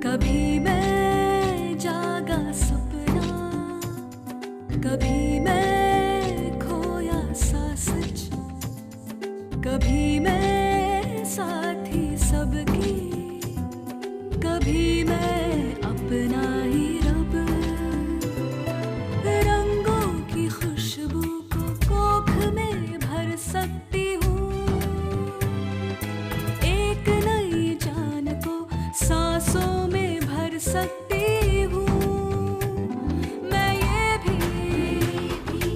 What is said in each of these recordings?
कभी मैं जागा सपना, कभी मैं खोया सा सच, कभी मैं साथी सबकी, कभी मैं अपना ही रब। रंगों की खुशबू को कोख में भर सकती हूँ, एक नई जान को सांसों में भर सकती हूँ। मैं ये भी,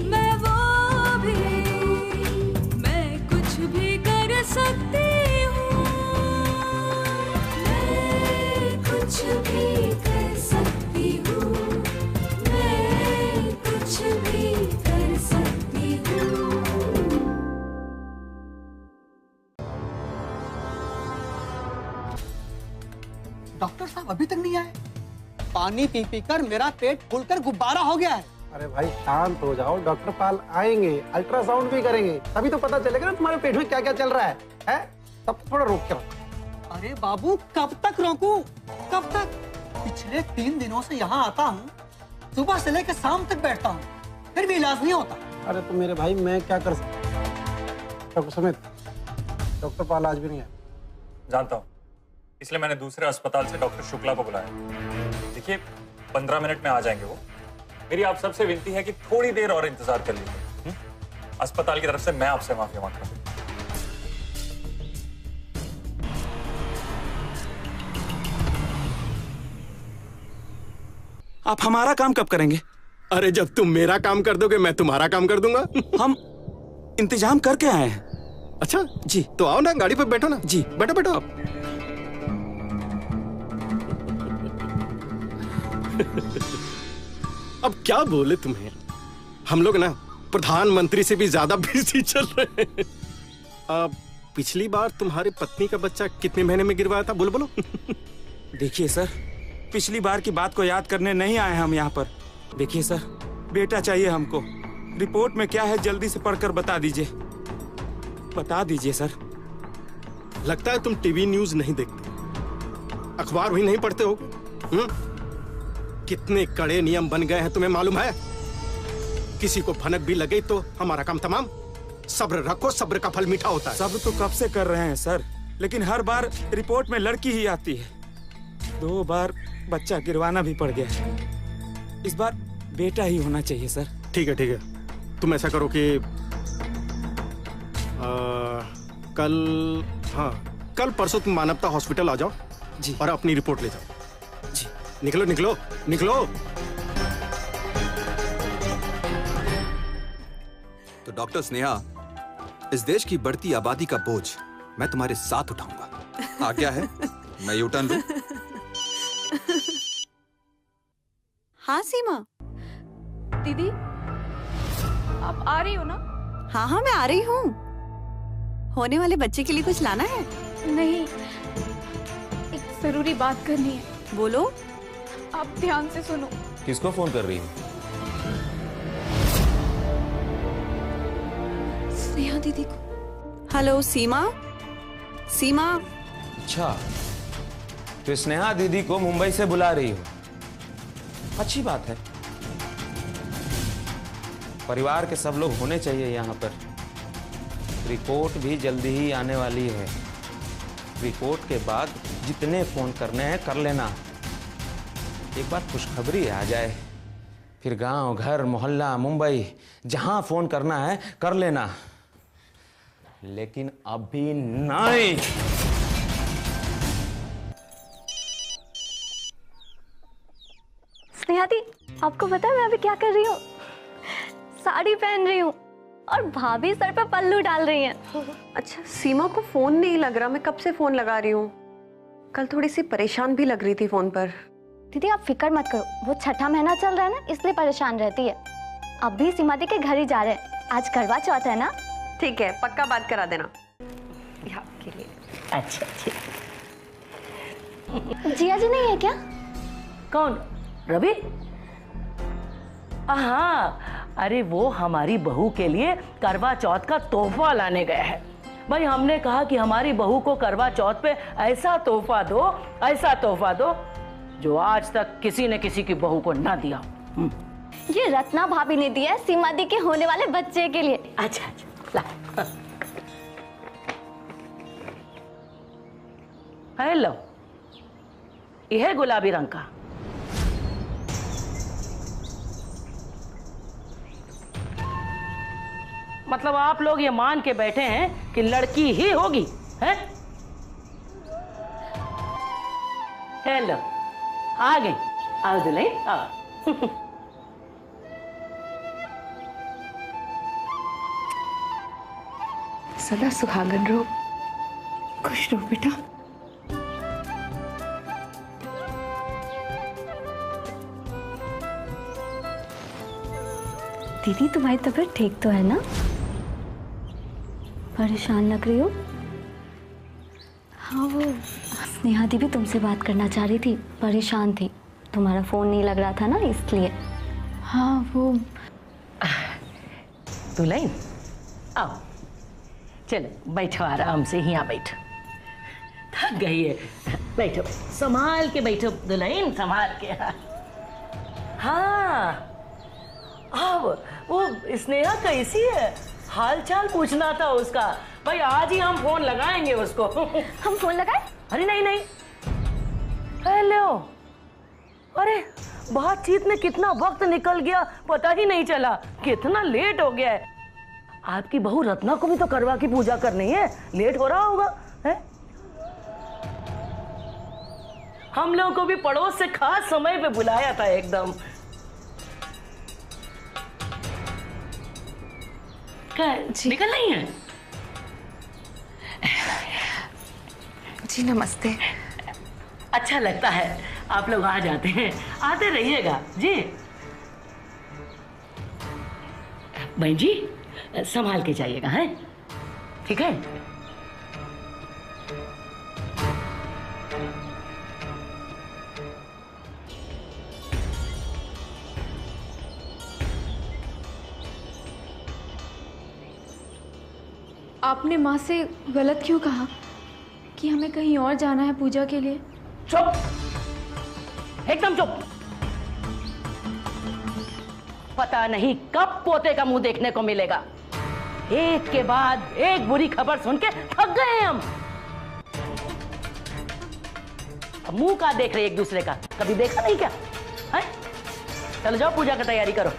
मैं वो भी, मैं कुछ भी कर सकती हूँ। मैं कुछ भी कर सकती हूँ, मैं कुछ भी कर सकती हूँ। डॉक्टर साहब अभी तक नहीं आए। पानी पी पी कर मेरा पेट फूलकर गुब्बारा हो गया है। अरे भाई शांत हो जाओ, डॉक्टर पाल आएंगे, अल्ट्रासाउंड भी करेंगे, तभी तो पता चलेगा ना तुम्हारे पेट में क्या क्या चल रहा है? तब थोड़ा रोक के रखो। अरे बाबू कब तक रोकूं? कब तक? पिछले 3 दिनों से यहाँ आता हूँ, सुबह से लेकर शाम तक बैठता हूँ, फिर भी इलाज नहीं होता। अरे तो मेरे भाई मैं क्या कर सकता? डॉक्टर समित, डॉक्टर पाल आज भी नहीं आए। जानता हूँ, इसलिए मैंने दूसरे अस्पताल से डॉक्टर शुक्ला को बुलाया। देखिए 15 मिनट में आ जाएंगे वो। मेरी आप सबसे विनती है कि थोड़ी देर और इंतजार कर लीजिए। अस्पताल की तरफ से मैं आपसे माफी मांगता हूँ। आप हमारा काम कब करेंगे? अरे जब तुम मेरा काम कर दोगे मैं तुम्हारा काम कर दूंगा। हम इंतजाम करके आए हैं। अच्छा जी, तो आओ ना, गाड़ी पे बैठो ना। जी बैठो बैठो आप। अब क्या बोले तुम्हें, हम लोग ना प्रधानमंत्री से भी ज्यादा बिजी चल रहे हैं। अब पिछली बार तुम्हारी पत्नी का बच्चा कितने महीने में गिरवाया था, बोलो बोलो। देखिए सर, पिछली बार की बात को याद करने नहीं आए हम यहाँ पर। देखिए सर, बेटा चाहिए हमको। रिपोर्ट में क्या है जल्दी से पढ़कर बता दीजिए, बता दीजिए सर। लगता है तुम टीवी न्यूज नहीं देखते, अखबार भी नहीं पढ़ते हो। कितने कड़े नियम बन गए हैं तुम्हें मालूम है? किसी को भनक भी लगे तो हमारा काम तमाम। सब्र रखो, सब्र का फल मीठा होता है। सब्र तो कब से कर रहे हैं सर, लेकिन हर बार रिपोर्ट में लड़की ही आती है। 2 बार बच्चा गिरवाना भी पड़ गया। इस बार बेटा ही होना चाहिए सर। ठीक है ठीक है, तुम ऐसा करो कि कल परसों तुम मानवता हॉस्पिटल आ जाओ जी, और अपनी रिपोर्ट ले जाओ जी। निकलो निकलो निकलो। तो डॉक्टर स्नेहा, इस देश की बढ़ती आबादी का बोझ मैं तुम्हारे साथ उठाऊंगा। आज्ञा है मैं यूटर्न लूं? हाँ सीमा। दीदी आप आ रही हो ना? हाँ हाँ मैं आ रही हूँ। होने वाले बच्चे के लिए कुछ लाना है? नहीं, एक जरूरी बात करनी है। बोलो। आप ध्यान से सुनो। किसको फोन कर रही हो? स्नेहा दीदी को। हेलो सीमा। सीमा। अच्छा, तो स्नेहा दीदी को मुंबई से बुला रही हो, अच्छी बात है। परिवार के सब लोग होने चाहिए यहाँ पर। रिपोर्ट भी जल्दी ही आने वाली है। रिपोर्ट के बाद जितने फोन करने हैं कर लेना। एक बार खुशखबरी आ जाए, फिर गांव, घर, मोहल्ला, मुंबई, जहां फोन करना है कर लेना, लेकिन अभी नहीं। स्नेहा दी, आपको पता है मैं अभी क्या कर रही हूँ? साड़ी पहन रही हूँ और भाभी सर पे पल्लू डाल रही हैं। अच्छा, सीमा को फोन नहीं लग रहा। मैं कब से फोन लगा रही हूँ। कल थोड़ी सी परेशान भी लग रही थी फोन पर। दीदी आप फिक्र मत करो, वो छठा महीना चल रहा है ना, इसलिए परेशान रहती है। अब भी सीमा दी के घर ही जा रहे हैं, आज करवा चौथ है ना। ठीक है, पक्का बात करा देना आपके लिए। अच्छा ठीक। जिया जी नहीं है क्या? कौन? रवि? हाँ, अरे वो हमारी बहू के लिए करवा चौथ का तोहफा लाने गया है। भाई हमने कहा कि हमारी बहू को करवा चौथ पे ऐसा तोहफा दो जो आज तक किसी ने किसी की बहू को ना दिया। ये रत्ना भाभी ने दिया है सीमा दी के होने वाले बच्चे के लिए। अच्छा ला। हेलो, यह है गुलाबी रंग का। मतलब आप लोग ये मान के बैठे हैं कि लड़की ही होगी, हैं? हेलो, आ गई। आओ दुल्हन, आओ। सदा सुहागन रहो, खुश रहो बेटा। दीदी तुम्हारी तबीयत ठीक तो है ना? परेशान लग रही हो? हाँ, वो स्नेहा दी भी तुमसे बात करना चाह रही थी, परेशान थी। तुम्हारा फोन नहीं लग रहा था ना, इसलिए। हाँ वो दुल्हन आओ, चलो बैठो आराम से, यहाँ बैठो। थक गई है, बैठो, संभाल के बैठो दुल्हन, संभाल के। हाँ अब वो स्नेहा कैसी है, हाल चाल पूछना था उसका। भाई आज ही हम फोन लगाएंगे उसको। हम फोन लगाए? अरे नहीं। हेलो, अरे बातचीत में कितना वक्त निकल गया पता ही नहीं चला, कितना लेट हो गया है। आपकी बहू रत्ना को भी तो करवा की पूजा करनी है, लेट हो रहा होगा है? हम लोगों को भी पड़ोस से खास समय पे बुलाया था एकदम। क्या निकल नहीं है? जी नमस्ते। अच्छा लगता है आप लोग आ जाते हैं, आते रहिएगा जी। बहन जी संभाल के जाइएगा, हैं? ठीक है? आपने माँ से गलत क्यों कहा कि हमें कहीं और जाना है पूजा के लिए? चुप, एकदम चुप। पता नहीं कब पोते का मुंह देखने को मिलेगा। एक के बाद एक बुरी खबर सुन के थक गए हम। अब मुंह का देख रहे एक दूसरे का, कभी देखा नहीं क्या? है? चलो जाओ पूजा की तैयारी करो।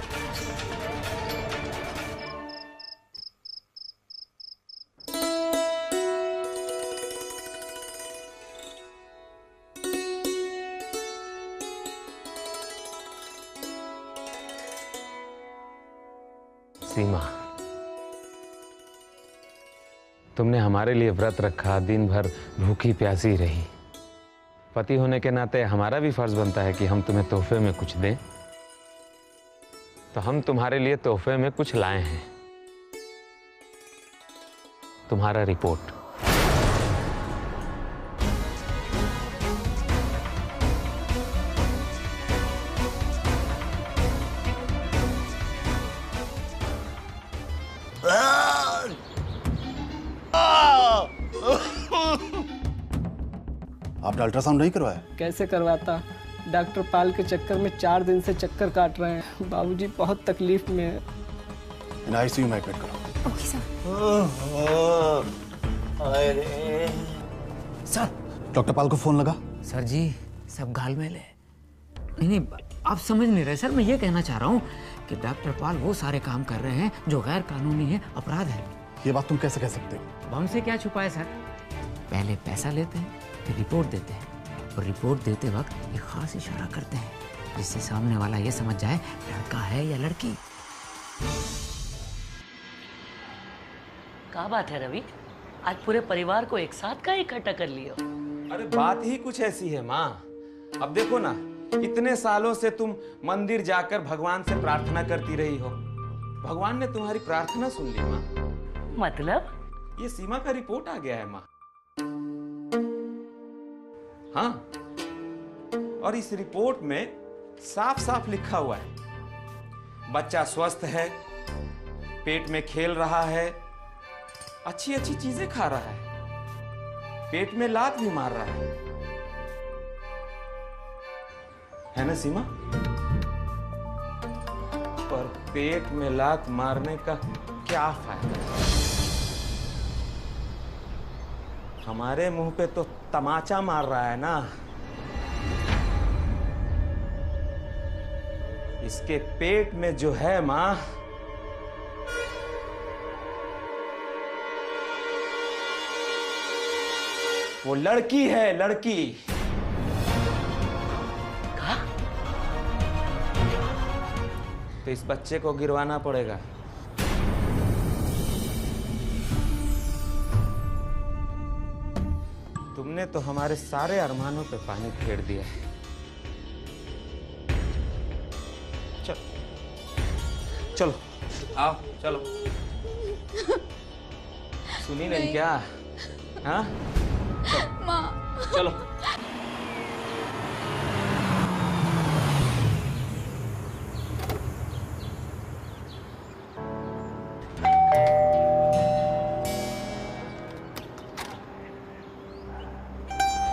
सीमा, तुमने हमारे लिए व्रत रखा, दिन भर भूखी प्यासी रही। पति होने के नाते हमारा भी फर्ज बनता है कि हम तुम्हें तोहफे में कुछ दें। तो हम तुम्हारे लिए तोहफे में कुछ लाए हैं। तुम्हारा रिपोर्ट। आपने अल्ट्रासाउंड नहीं करवाया? कैसे करवाता, डॉक्टर पाल के चक्कर में 4 दिन से चक्कर काट रहे हैं। बाबूजी बहुत तकलीफ में है। इन आईसीयू में एडमिट करो। Okay sir. सर, डॉक्टर पाल को फोन लगा? सर जी सब घालमेल है। नहीं आप समझ नहीं रहे सर, मैं ये कहना चाह रहा हूँ कि डॉक्टर पाल वो सारे काम कर रहे हैं जो गैर कानूनी है, अपराध है। ये बात तुम कैसे कह सकते हो? हमसे क्या छुपा है सर? पहले पैसा लेते हैं, फिर रिपोर्ट देते हैं, और रिपोर्ट देते वक्त एक खास इशारा करते हैं जिससे सामने वाला ये समझ जाए लड़का है या लड़की। क्या बात है रवि, आज पूरे परिवार को एक साथ का इकट्ठा कर लियो। अरे बात ही कुछ ऐसी है माँ। अब देखो ना, इतने सालों से तुम मंदिर जाकर भगवान से प्रार्थना करती रही हो। भगवान ने तुम्हारी प्रार्थना सुन ली माँ। मतलब? ये सीमा का रिपोर्ट आ गया है माँ। हाँ, और इस रिपोर्ट में साफ साफ लिखा हुआ है बच्चा स्वस्थ है, पेट में खेल रहा है, अच्छी अच्छी चीजें खा रहा है, पेट में लात भी मार रहा है ना सीमा? पर पेट में लात मारने का क्या फायदा? हमारे मुंह पे तो तमाचा मार रहा है ना। इसके पेट में जो है मां, वो लड़की है, लड़की। कहा? तो इस बच्चे को गिरवाना पड़ेगा। तुमने तो हमारे सारे अरमानों पे पानी फेर दिया है। चलो आओ, चलो। सुनी नहीं क्या? हाँ, माँ। चलो।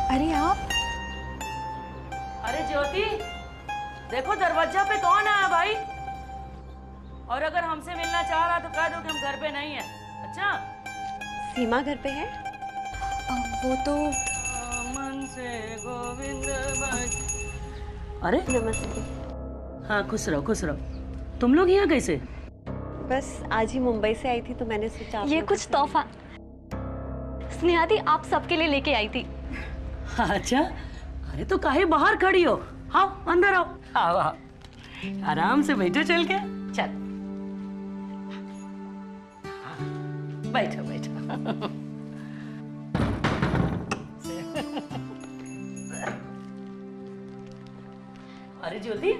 अरे आप? अरे ज्योति, देखो दरवाजा पे कौन आया भाई? और अगर हमसे मिलना चाह रहा तो कह दो कि हम घर पे नहीं है। अच्छा? सीमा घर पे है? वो तो मन से गोविंद अरे नमस्ते। हाँ, खुश रहो खुश रहो। तुम लोग यहाँ कैसे? बस आज ही मुंबई से आई थी तो मैंने सोचा ये कुछ तोहफा स्नेहा दी आप सबके लिए लेके आई थी। अच्छा, अरे तो काहे बाहर खड़ी हो? आओ अंदर आओ। आओ आओ, आराम से बैठो चल के। चल बैठो बैठो। अरे ज्योति,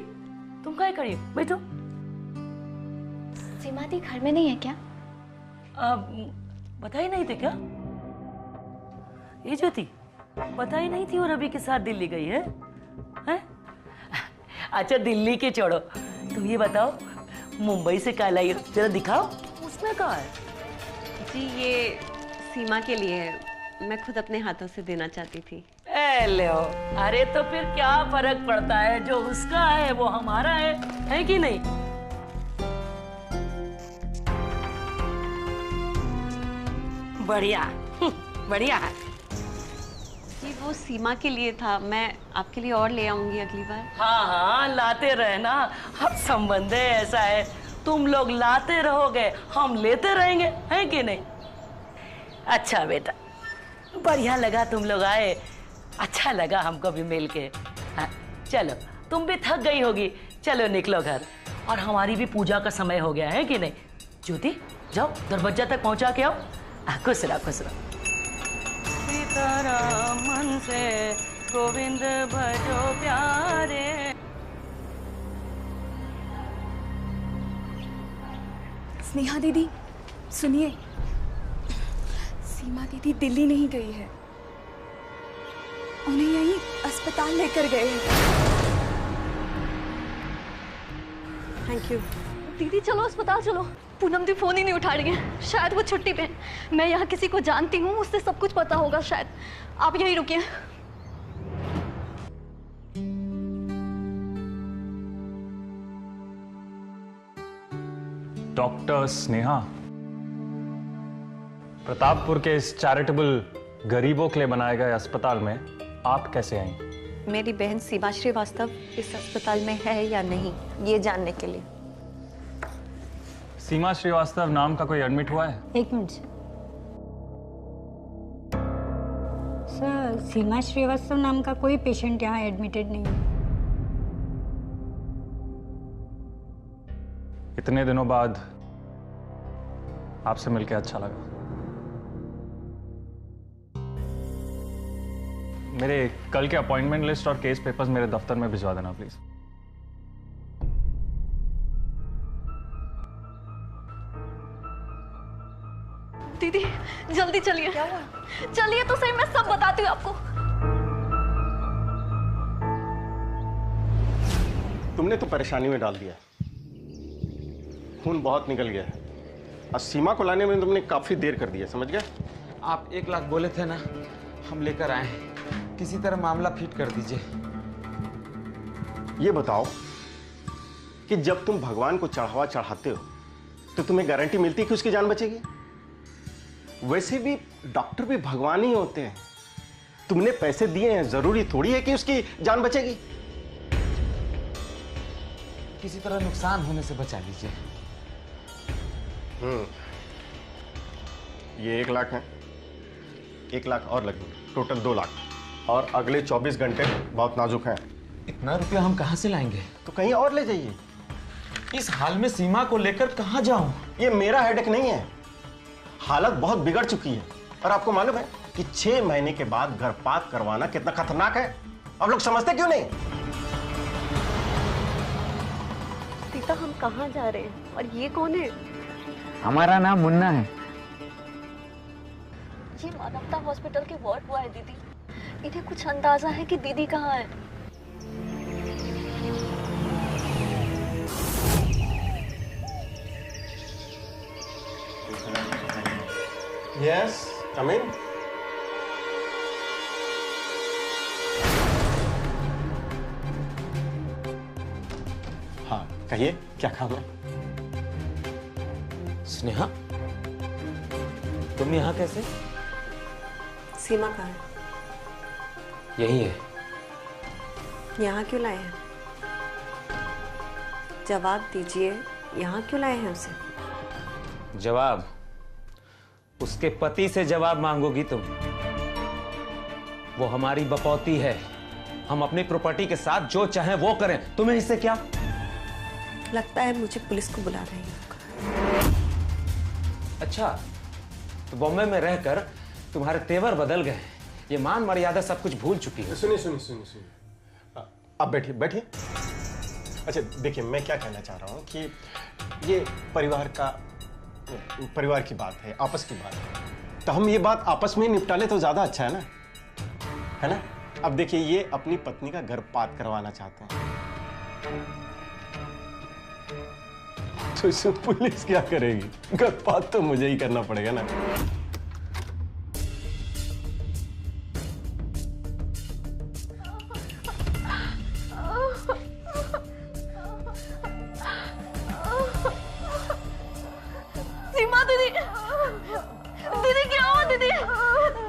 तुम काहे खड़ी हो? बैठो। सीमा दी घर में नहीं है क्या? बताई नहीं थे क्या? ये ज्योति बताई नहीं थी और अभी के साथ दिल्ली गई है? हैं? अच्छा दिल्ली के छोड़ो, तुम ये बताओ मुंबई से क्या लाई? जरा दिखाओ, उसमें क्या है? जी ये सीमा के लिए है, मैं खुद अपने हाथों से देना चाहती थी। लो, अरे तो फिर क्या फर्क पड़ता है? जो उसका है वो हमारा है कि नहीं? बढ़िया बढ़िया है। जी वो सीमा के लिए था, मैं आपके लिए और ले आऊंगी अगली बार। हाँ हाँ, लाते रहना, अब संबंध है ऐसा है, तुम लोग लाते रहोगे हम लेते रहेंगे, है कि नहीं? अच्छा बेटा, बढ़िया लगा तुम लोग आए, अच्छा लगा हमको भी मिल के। हाँ, चलो तुम भी थक गई होगी, चलो निकलो घर, और हमारी भी पूजा का समय हो गया है कि नहीं? ज्योति जाओ दरवाजा तक पहुंचा के आओ। खुश रहो खुश रहो। सीताराम मन से गोविंद भजो प्यारे। स्नेहा दीदी सुनिए, सीमा दीदी दिल्ली नहीं गई है, उन्हें यहीं अस्पताल लेकर गए हैं। Thank you. दीदी चलो अस्पताल चलो। पूनम दी फोन ही नहीं उठा रही है, शायद वो छुट्टी पे। मैं यहाँ किसी को जानती हूँ, उससे सब कुछ पता होगा शायद। आप यहीं रुकिए। डॉक्टर स्नेहा, प्रतापपुर के इस चैरिटेबल गरीबों के लिए बनाए गए अस्पताल में आप कैसे आई? मेरी बहन सीमा श्रीवास्तव इस अस्पताल में है या नहीं, ये जानने के लिए। सीमा श्रीवास्तव नाम का कोई एडमिट हुआ है? एक मिनट सर, सीमा श्रीवास्तव नाम का कोई पेशेंट यहाँ एडमिटेड नहीं है। इतने दिनों बाद आपसे मिलकर अच्छा लगा। मेरे कल के अपॉइंटमेंट लिस्ट और केस पेपर्स मेरे दफ्तर में भिजवा देना प्लीज। दीदी जल्दी चलिए। क्या हुआ? चलिए तो सही, मैं सब बताती हूँ आपको। तुमने तो परेशानी में डाल दिया, खून बहुत निकल गया है। और सीमा को लाने में तुमने काफी देर कर दिया, समझ गए? आप 1 लाख बोले थे ना, हम लेकर आए हैं। किसी तरह मामला फिट कर दीजिए। ये बताओ कि जब तुम भगवान को चढ़ावा चढ़ाते हो तो तुम्हें गारंटी मिलती है कि उसकी जान बचेगी? वैसे भी डॉक्टर भी भगवान ही होते हैं। तुमने पैसे दिए हैं, जरूरी थोड़ी है कि उसकी जान बचेगी। किसी तरह नुकसान होने से बचा लीजिए। ये 1 लाख है, 1 लाख और लगेंगे, टोटल 2 लाख। और अगले 24 घंटे बहुत नाजुक हैं। इतना रुपया हम कहाँ से लाएंगे? तो कहीं और ले जाइए। इस हाल में सीमा को लेकर कहाँ जाऊं? ये मेरा हेडेक नहीं है, हालत बहुत बिगड़ चुकी है। और आपको मालूम है कि 6 महीने के बाद गर्भपात करवाना कितना खतरनाक है? आप लोग समझते क्यों नहीं? सीता, हम कहाँ जा रहे हैं और ये कौन है? हमारा नाम मुन्ना है। ये मानवता हॉस्पिटल के वार्ड बॉय है दीदी। इन्हें कुछ अंदाजा है कि दीदी कहाँ है? यस, कम इन। हाँ, कहिए क्या काम है? स्नेहा, तुम यहाँ कैसे? सीमा कहाँ है? यही है। यहाँ क्यों लाए हैं? जवाब दीजिए, यहाँ क्यों लाए हैं उसे? जवाब उसके पति से जवाब मांगोगी तुम। वो हमारी बपौती है। हम अपनी प्रॉपर्टी के साथ जो चाहें वो करें, तुम्हें इससे क्या? लगता है मुझे पुलिस को बुला रही है। अच्छा, तो बॉम्बे में रहकर तुम्हारे तेवर बदल गए, ये मान मर्यादा सब कुछ भूल चुकी है। सुनिए सुनिए सुनिए सुनिए, आप बैठिए बैठिए। अच्छा देखिए, मैं क्या कहना चाह रहा हूँ कि ये परिवार की बात है, आपस की बात है, तो हम ये बात आपस में निपटा ले तो ज्यादा अच्छा है ना, है ना? अब देखिए, ये अपनी पत्नी का गर्भपात करवाना चाहते हैं, तो इसमें पुलिस क्या करेगी? गर्भपात तो मुझे ही करना पड़ेगा ना। सीमा दीदी, दीदी क्या हुआ? दीदी,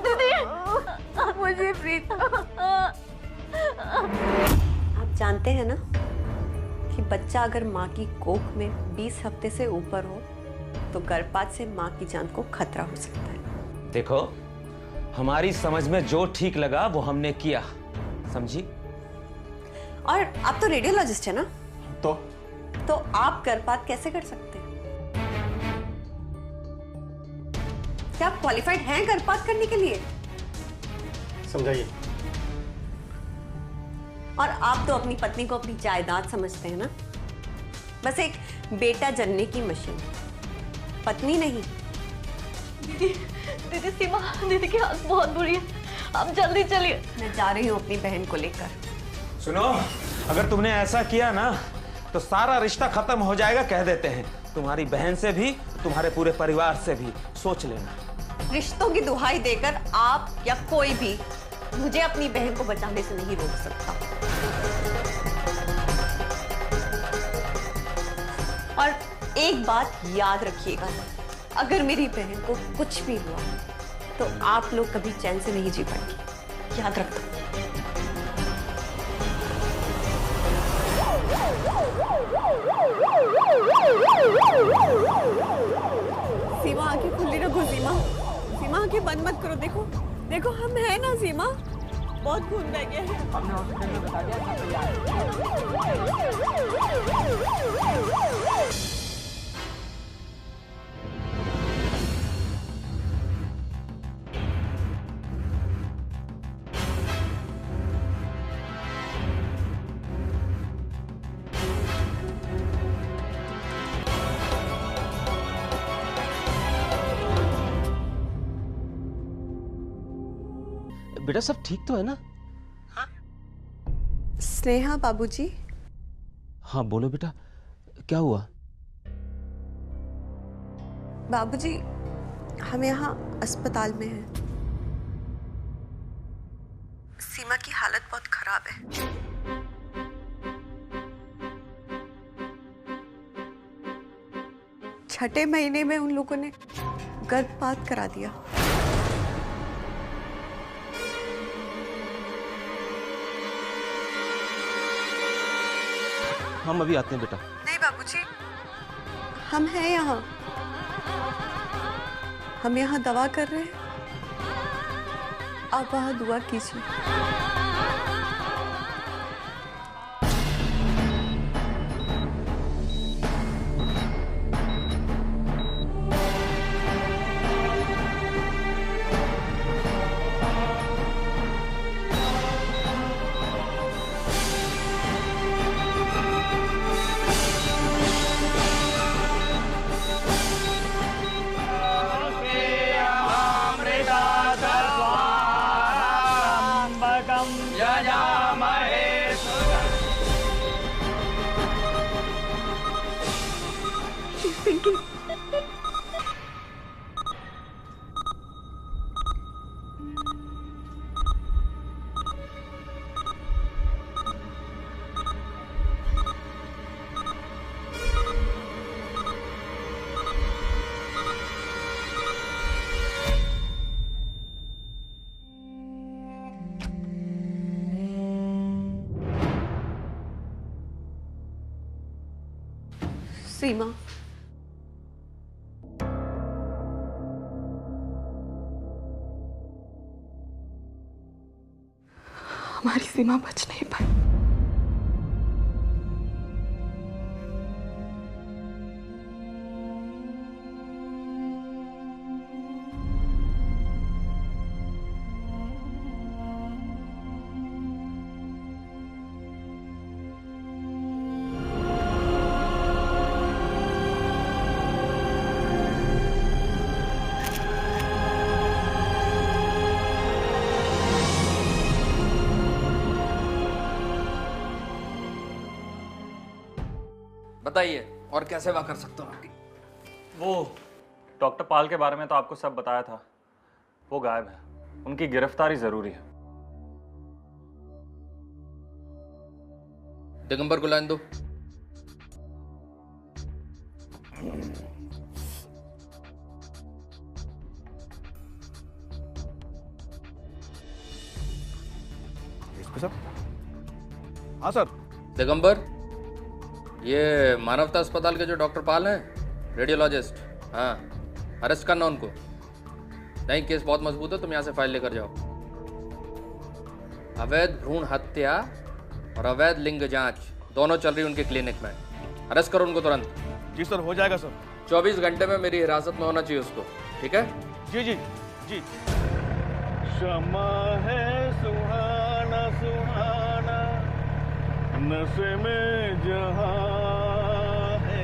दीदी, मुझे प्रीत। आप जानते हैं ना कि बच्चा अगर माँ की कोख में 20 हफ्ते से ऊपर हो तो गर्भपात से माँ की जान को खतरा हो सकता है। देखो, हमारी समझ में जो ठीक लगा वो हमने किया, समझी? और आप तो रेडियोलॉजिस्ट है ना, तो आप गर्भपात कैसे कर सकते हैं? क्या आप क्वालिफाइड हैं गर्भपात करने के लिए? समझाइए। और आप तो अपनी पत्नी को अपनी जायदाद समझते हैं ना, बस एक बेटा जनने की मशीन, पत्नी नहीं। दीदी, दीदी, सीमा दीदी की हालत बहुत बुरी है, आप जल्दी चलिए। मैं जा रही हूँ अपनी बहन को लेकर। सुनो, अगर तुमने ऐसा किया ना तो सारा रिश्ता खत्म हो जाएगा, कह देते हैं। तुम्हारी बहन से भी, तुम्हारे पूरे परिवार से भी, सोच लेना। रिश्तों की दुहाई देकर आप या कोई भी मुझे अपनी बहन को बचाने से नहीं रोक सकता। और एक बात याद रखिएगा, अगर मेरी बहन को कुछ भी हुआ तो आप लोग कभी चैन से नहीं जी पाएंगे, याद रखना। सीमा, आंखें खुली रखो। सीमा, सीमा आंखें बंद मत करो। देखो देखो, हम हैं ना सीमा, बहुत खून बह गया है। हमने हॉस्पिटल में बता दिया था। बेटा सब ठीक तो है ना? स्नेहा बाबूजी। हाँ बोलो बेटा, क्या हुआ? बाबूजी, हम यहाँ अस्पताल में हैं। सीमा की हालत बहुत खराब है। छठे महीने में उन लोगों ने गर्भपात करा दिया। हम अभी आते हैं बेटा। नहीं बाबूजी, हम हैं यहाँ। हम यहाँ दवा कर रहे हैं, आप वहाँ दुआ कीजिए। सीमा, हमारी सीमा बच नहीं पाई। बताइए, और क्या सेवा कर सकता हूँ आपकी? वो डॉक्टर पाल के बारे में तो आपको सब बताया था, वो गायब है। उनकी गिरफ्तारी जरूरी है। दिगंबर को लाइन दो। सर। हाँ सर। दिगंबर, ये मानवता अस्पताल के जो डॉक्टर पाल हैं, रेडियोलॉजिस्ट, हाँ, अरेस्ट करना उनको। नहीं, केस बहुत मजबूत है, तुम यहाँ से फाइल लेकर जाओ। अवैध भ्रूण हत्या और अवैध लिंग जांच दोनों चल रही उनके क्लिनिक में। अरेस्ट करो उनको तुरंत। जी सर, हो जाएगा सर। 24 घंटे में मेरी हिरासत में होना चाहिए उसको, ठीक है? जी जी जी। शमा है सुहाना सुहाना, नशे में जहां है।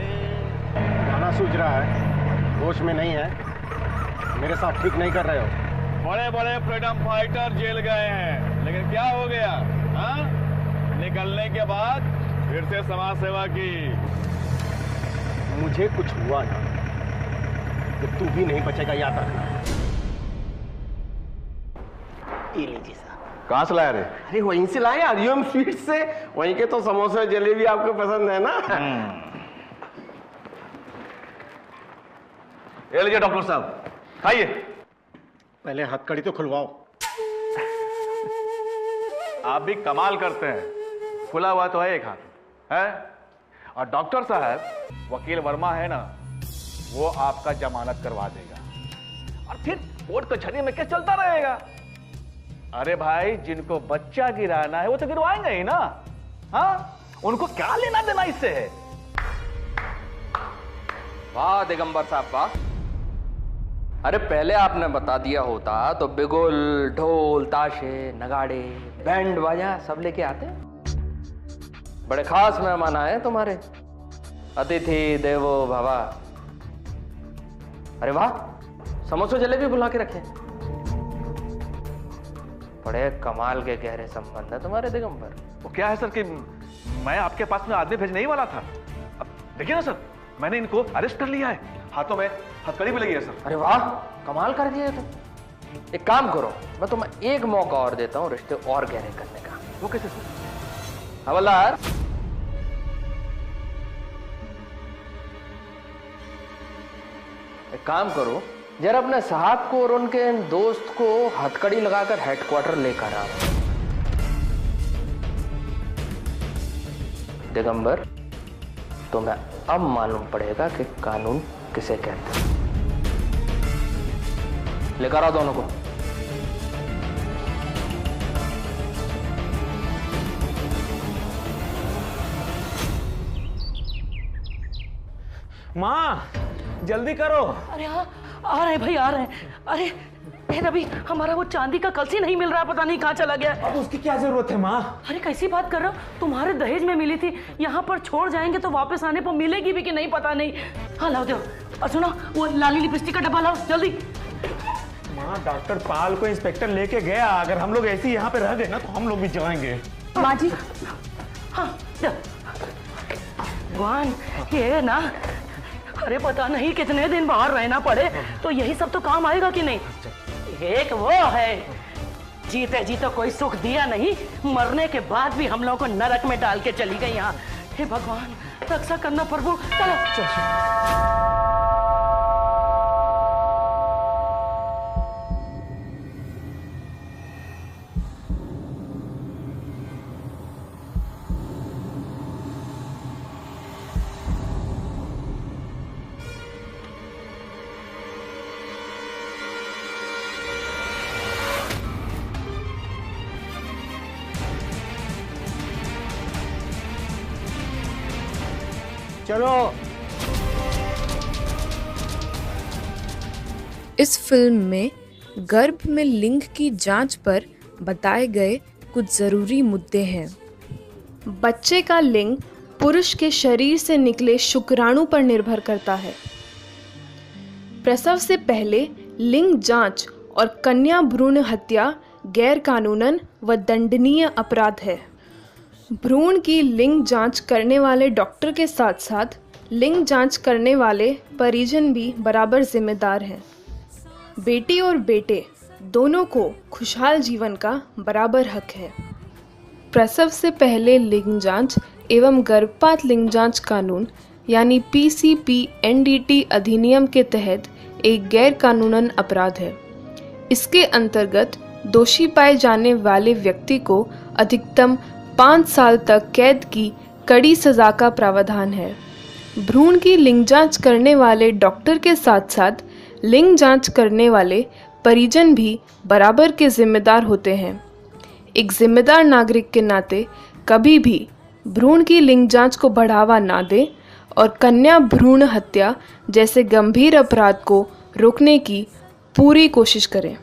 गाना सूझ रहा है, होश में नहीं है, मेरे साथ ठीक नहीं कर रहे हो। बड़े बड़े फ्रीडम फाइटर जेल गए हैं, लेकिन क्या हो गया? हाँ, निकलने के बाद फिर से समाज सेवा की। मुझे कुछ हुआ ना तो तू भी नहीं बचेगा, याद रखना। ये लीजिए साहब। कहाँ से लाया रे? अरे वहीं से लाए, हरिओम स्वीट से। वहीं के तो समोसे जलेबी आपको पसंद है ना। ये लीजिए डॉक्टर साहब, खाइए। पहले हथकड़ी तो खुलवाओ। आप भी कमाल करते हैं, खुला हुआ तो है एक हाथ है। और डॉक्टर साहब, वकील वर्मा है ना, वो आपका जमानत करवा देगा और फिर कोर्ट कचहरी में क्या चलता रहेगा। अरे भाई, जिनको बच्चा गिराना है वो तो गिरवाएंगे ही ना। हाँ, उनको क्या लेना देना इससे है। वाह दिगंबर साहब, वाह। अरे पहले आपने बता दिया होता तो बिगुल, ढोल, ताशे, नगाड़े, बैंड बाजा सब लेके आते। बड़े खास मेहमान आए तुम्हारे, अतिथि देवो भवा। अरे वाह, समोसे जलेबी बुला के रखे। बड़े कमाल के गहरे संबंध है तुम्हारे दिगंबर। वो क्या है सर कि मैं आपके पास में आदमी भेजने ही वाला था। अब देखिए ना सर, मैंने इनको अरेस्ट कर लिया है, हाथों में हथकड़ी भी लगी है सर। अरे वाह, कमाल कर दिया तुम। एक काम करो, मैं तुम्हें एक मौका और देता हूँ रिश्ते और गहरे करने का। वो कैसे सर? हवलदार, एक काम करो, जरा अपने साहब को और उनके दोस्त को हथकड़ी लगाकर हेडक्वार्टर लेकर आओ। दिगंबर, तुम्हें अब मालूम पड़ेगा कि कानून किसे कहते हैं। लेकर आओ दोनों को। माँ, जल्दी करो। अरे हाँ, आ रहे भाई, आ रहे हैं। अरे रवि, हमारा वो चांदी का कलसी नहीं मिल रहा, पता नहीं कहाँ चला गया। अब उसकी क्या जरूरत है माँ? अरे कैसी बात कर रहे हो, तुम्हारे दहेज में मिली थी, यहाँ पर छोड़ जाएंगे तो वापस आने पर मिलेगी भी कि नहीं पता नहीं। हाँ लाओ दो। और सुनो, वो लाली लिपस्टिक का डब्बा लाओ जल्दी। माँ, डॉक्टर पाल को इंस्पेक्टर लेके गया, अगर हम लोग ऐसे ही यहाँ पे रह गए ना तो हम लोग भी जाएंगे। माँ जी, हाँ भगवान, ये ना, अरे पता नहीं कितने दिन बाहर रहना पड़े तो यही सब तो काम आएगा कि नहीं। एक वो है, जीते जी तो कोई सुख दिया नहीं, मरने के बाद भी हम लोगों को नरक में डाल के चली गई यहाँ। हे भगवान, रक्षा करना प्रभु। चलो चलो। इस फिल्म में गर्भ में लिंग की जांच पर बताए गए कुछ ज़रूरी मुद्दे हैं। बच्चे का लिंग पुरुष के शरीर से निकले शुक्राणु पर निर्भर करता है। प्रसव से पहले लिंग जांच और कन्या भ्रूण हत्या गैर कानूनन व दंडनीय अपराध है। भ्रूण की लिंग जांच करने वाले डॉक्टर के साथ साथ लिंग जांच करने वाले परिजन भी बराबर जिम्मेदार हैं। बेटी और बेटे दोनों को खुशहाल जीवन का बराबर हक है। प्रसव से पहले लिंग जांच एवं गर्भपात लिंग जांच कानून यानी PCP-NDT अधिनियम के तहत एक गैर कानूनन अपराध है। इसके अंतर्गत दोषी पाए जाने वाले व्यक्ति को अधिकतम 5 साल तक कैद की कड़ी सजा का प्रावधान है। भ्रूण की लिंग जांच करने वाले डॉक्टर के साथ साथ लिंग जांच करने वाले परिजन भी बराबर के जिम्मेदार होते हैं। एक जिम्मेदार नागरिक के नाते कभी भी भ्रूण की लिंग जांच को बढ़ावा ना दें और कन्या भ्रूण हत्या जैसे गंभीर अपराध को रोकने की पूरी कोशिश करें।